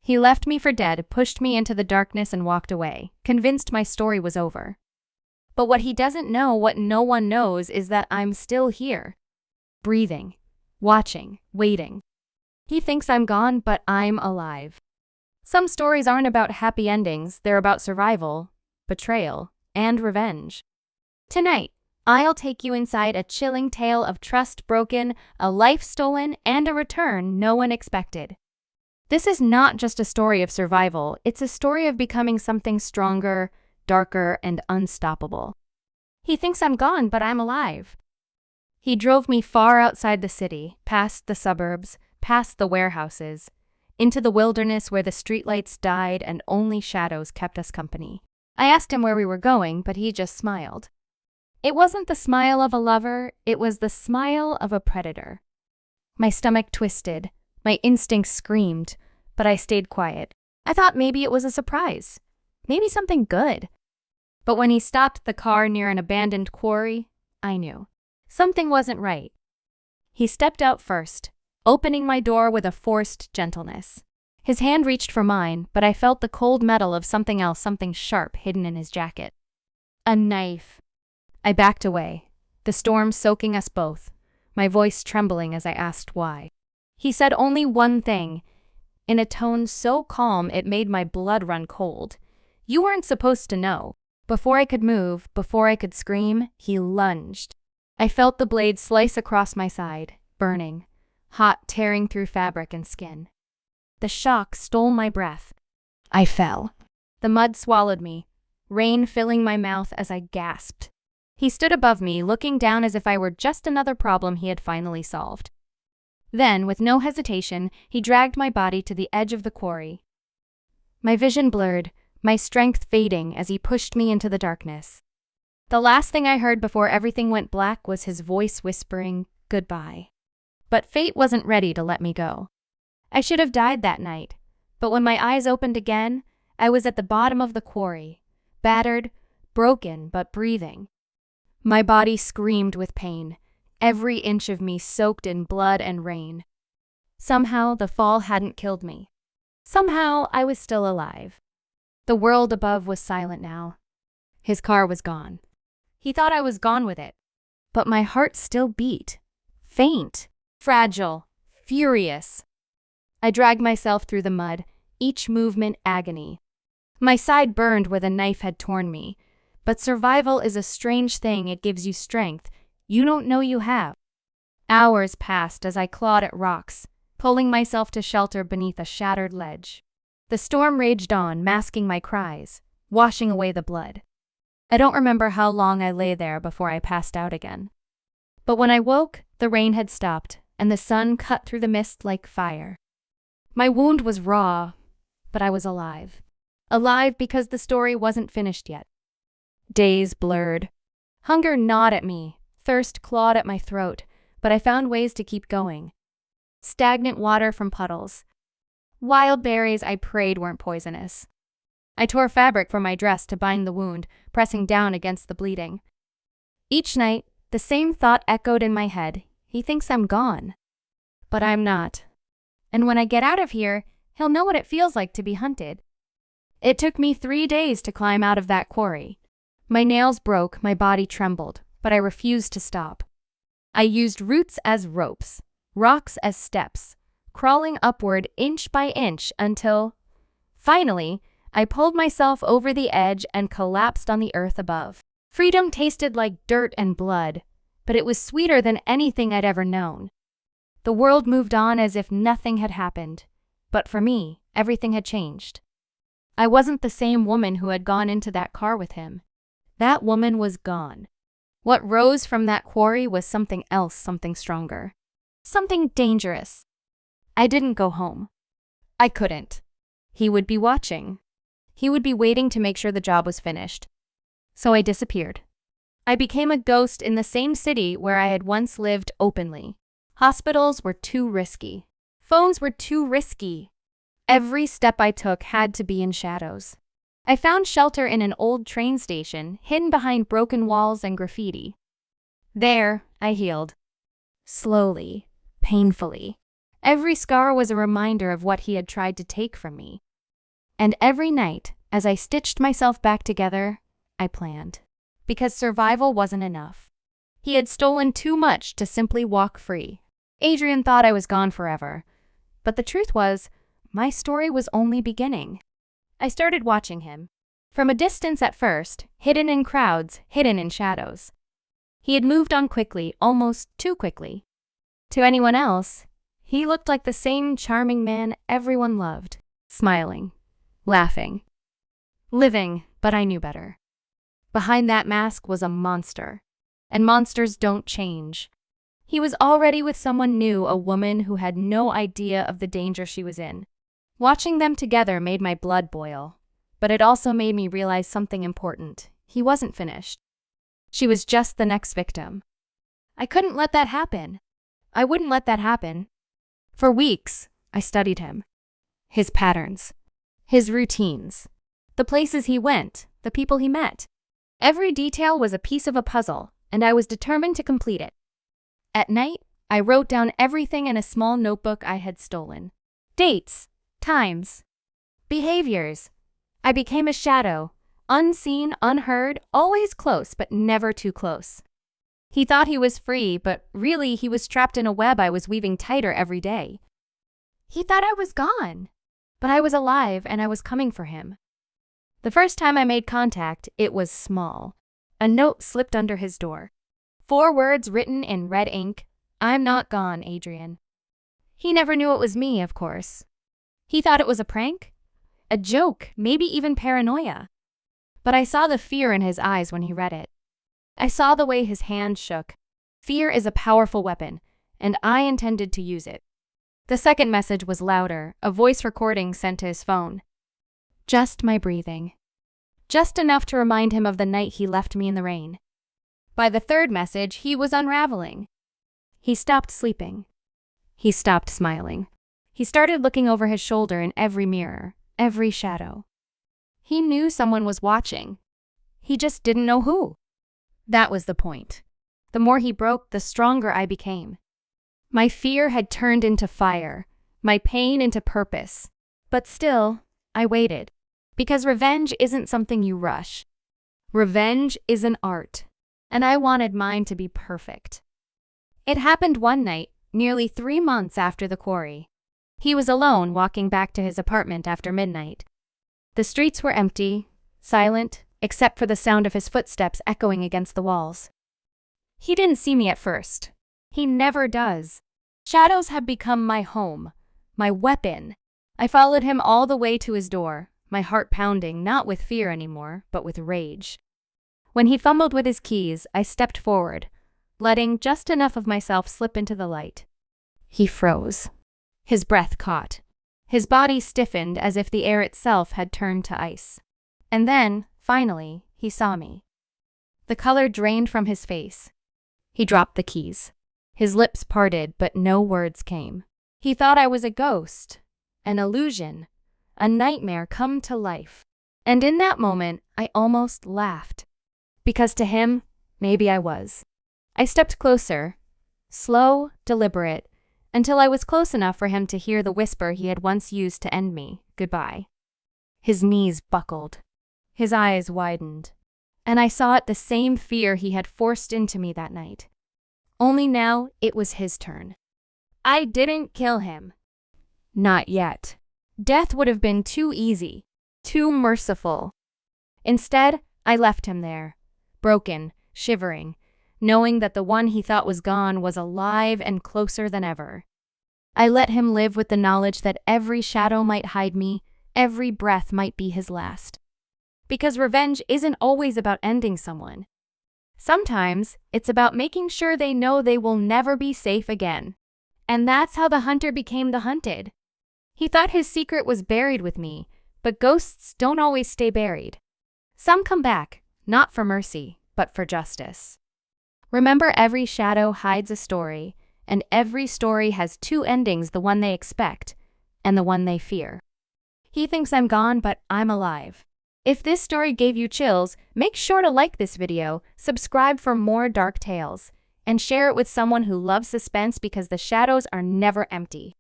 He left me for dead, pushed me into the darkness and walked away, convinced my story was over. But what he doesn't know, what no one knows, is that I'm still here. Breathing, watching, waiting. He thinks I'm gone, but I'm alive. Some stories aren't about happy endings, they're about survival, betrayal, and revenge. Tonight, I'll take you inside a chilling tale of trust broken, a life stolen, and a return no one expected. This is not just a story of survival, it's a story of becoming something stronger, darker, and unstoppable. He thinks I'm gone, but I'm alive. He drove me far outside the city, past the suburbs, past the warehouses, into the wilderness where the streetlights died and only shadows kept us company. I asked him where we were going, but he just smiled. It wasn't the smile of a lover, it was the smile of a predator. My stomach twisted, my instincts screamed, but I stayed quiet. I thought maybe it was a surprise, maybe something good. But when he stopped the car near an abandoned quarry, I knew. Something wasn't right. He stepped out first, opening my door with a forced gentleness. His hand reached for mine, but I felt the cold metal of something else, something sharp hidden in his jacket. A knife. I backed away, the storm soaking us both, my voice trembling as I asked why. He said only one thing, in a tone so calm it made my blood run cold. You weren't supposed to know. Before I could move, before I could scream, he lunged. I felt the blade slice across my side, burning, hot, tearing through fabric and skin. The shock stole my breath. I fell. The mud swallowed me, rain filling my mouth as I gasped. He stood above me, looking down as if I were just another problem he had finally solved. Then, with no hesitation, he dragged my body to the edge of the quarry. My vision blurred, my strength fading as he pushed me into the darkness. The last thing I heard before everything went black was his voice whispering, "Goodbye." But fate wasn't ready to let me go. I should have died that night, but when my eyes opened again, I was at the bottom of the quarry, battered, broken, but breathing. My body screamed with pain, every inch of me soaked in blood and rain. Somehow, the fall hadn't killed me. Somehow, I was still alive. The world above was silent now. His car was gone. He thought I was gone with it. But my heart still beat. Faint, fragile, furious. I dragged myself through the mud, each movement agony. My side burned where the knife had torn me. But survival is a strange thing, it gives you strength you don't know you have. Hours passed as I clawed at rocks, pulling myself to shelter beneath a shattered ledge. The storm raged on, masking my cries, washing away the blood. I don't remember how long I lay there before I passed out again. But when I woke, the rain had stopped, and the sun cut through the mist like fire. My wound was raw, but I was alive. Alive because the story wasn't finished yet. Days blurred. Hunger gnawed at me, thirst clawed at my throat, but I found ways to keep going. Stagnant water from puddles. Wild berries I prayed weren't poisonous. I tore fabric from my dress to bind the wound, pressing down against the bleeding. Each night, the same thought echoed in my head. He thinks I'm gone. But I'm not. And when I get out of here, he'll know what it feels like to be hunted. It took me 3 days to climb out of that quarry. My nails broke, my body trembled, but I refused to stop. I used roots as ropes, rocks as steps, crawling upward inch by inch until, finally, I pulled myself over the edge and collapsed on the earth above. Freedom tasted like dirt and blood, but it was sweeter than anything I'd ever known. The world moved on as if nothing had happened, but for me, everything had changed. I wasn't the same woman who had gone into that car with him. That woman was gone. What rose from that quarry was something else, something stronger. Something dangerous. I didn't go home. I couldn't. He would be watching. He would be waiting to make sure the job was finished. So I disappeared. I became a ghost in the same city where I had once lived openly. Hospitals were too risky. Phones were too risky. Every step I took had to be in shadows. I found shelter in an old train station, hidden behind broken walls and graffiti. There, I healed. Slowly, painfully. Every scar was a reminder of what he had tried to take from me. And every night, as I stitched myself back together, I planned. Because survival wasn't enough. He had stolen too much to simply walk free. Adrian thought I was gone forever. But the truth was, my story was only beginning. I started watching him. From a distance at first, hidden in crowds, hidden in shadows. He had moved on quickly, almost too quickly. To anyone else, he looked like the same charming man everyone loved, smiling, laughing, living, but I knew better. Behind that mask was a monster, and monsters don't change. He was already with someone new, a woman who had no idea of the danger she was in. Watching them together made my blood boil, but it also made me realize something important. He wasn't finished. She was just the next victim. I couldn't let that happen. I wouldn't let that happen. For weeks, I studied him. His patterns. His routines. The places he went. The people he met. Every detail was a piece of a puzzle, and I was determined to complete it. At night, I wrote down everything in a small notebook I had stolen. Dates. Times. Behaviors. I became a shadow. Unseen, unheard, always close, but never too close. He thought he was free, but really he was trapped in a web I was weaving tighter every day. He thought I was gone, but I was alive and I was coming for him. The first time I made contact, it was small. A note slipped under his door. 4 words written in red ink, "I'm not gone, Adrian." He never knew it was me, of course. He thought it was a prank, a joke, maybe even paranoia. But I saw the fear in his eyes when he read it. I saw the way his hand shook. Fear is a powerful weapon, and I intended to use it. The second message was louder, a voice recording sent to his phone. Just my breathing. Just enough to remind him of the night he left me in the rain. By the third message, he was unraveling. He stopped sleeping. He stopped smiling. He started looking over his shoulder in every mirror, every shadow. He knew someone was watching. He just didn't know who. That was the point. The more he broke, the stronger I became. My fear had turned into fire, my pain into purpose. But still, I waited. Because revenge isn't something you rush. Revenge is an art, and I wanted mine to be perfect. It happened one night, nearly 3 months after the quarry. He was alone walking back to his apartment after midnight. The streets were empty, silent, except for the sound of his footsteps echoing against the walls. He didn't see me at first. He never does. Shadows have become my home, my weapon. I followed him all the way to his door, my heart pounding, not with fear anymore, but with rage. When he fumbled with his keys, I stepped forward, letting just enough of myself slip into the light. He froze. His breath caught. His body stiffened as if the air itself had turned to ice. And then, finally, he saw me. The color drained from his face. He dropped the keys. His lips parted, but no words came. He thought I was a ghost, an illusion, a nightmare come to life. And in that moment, I almost laughed. Because to him, maybe I was. I stepped closer, slow, deliberate, until I was close enough for him to hear the whisper he had once used to end me, goodbye. His knees buckled. His eyes widened. And I saw it, the same fear he had forced into me that night. Only now, it was his turn. I didn't kill him. Not yet. Death would have been too easy, too merciful. Instead, I left him there, broken, shivering, knowing that the one he thought was gone was alive and closer than ever. I let him live with the knowledge that every shadow might hide me, every breath might be his last. Because revenge isn't always about ending someone. Sometimes, it's about making sure they know they will never be safe again. And that's how the hunter became the hunted. He thought his secret was buried with me, but ghosts don't always stay buried. Some come back, not for mercy, but for justice. Remember, every shadow hides a story, and every story has 2 endings, the one they expect and the one they fear. He thinks I'm gone, but I'm alive. If this story gave you chills, make sure to like this video, subscribe for more dark tales, and share it with someone who loves suspense, because the shadows are never empty.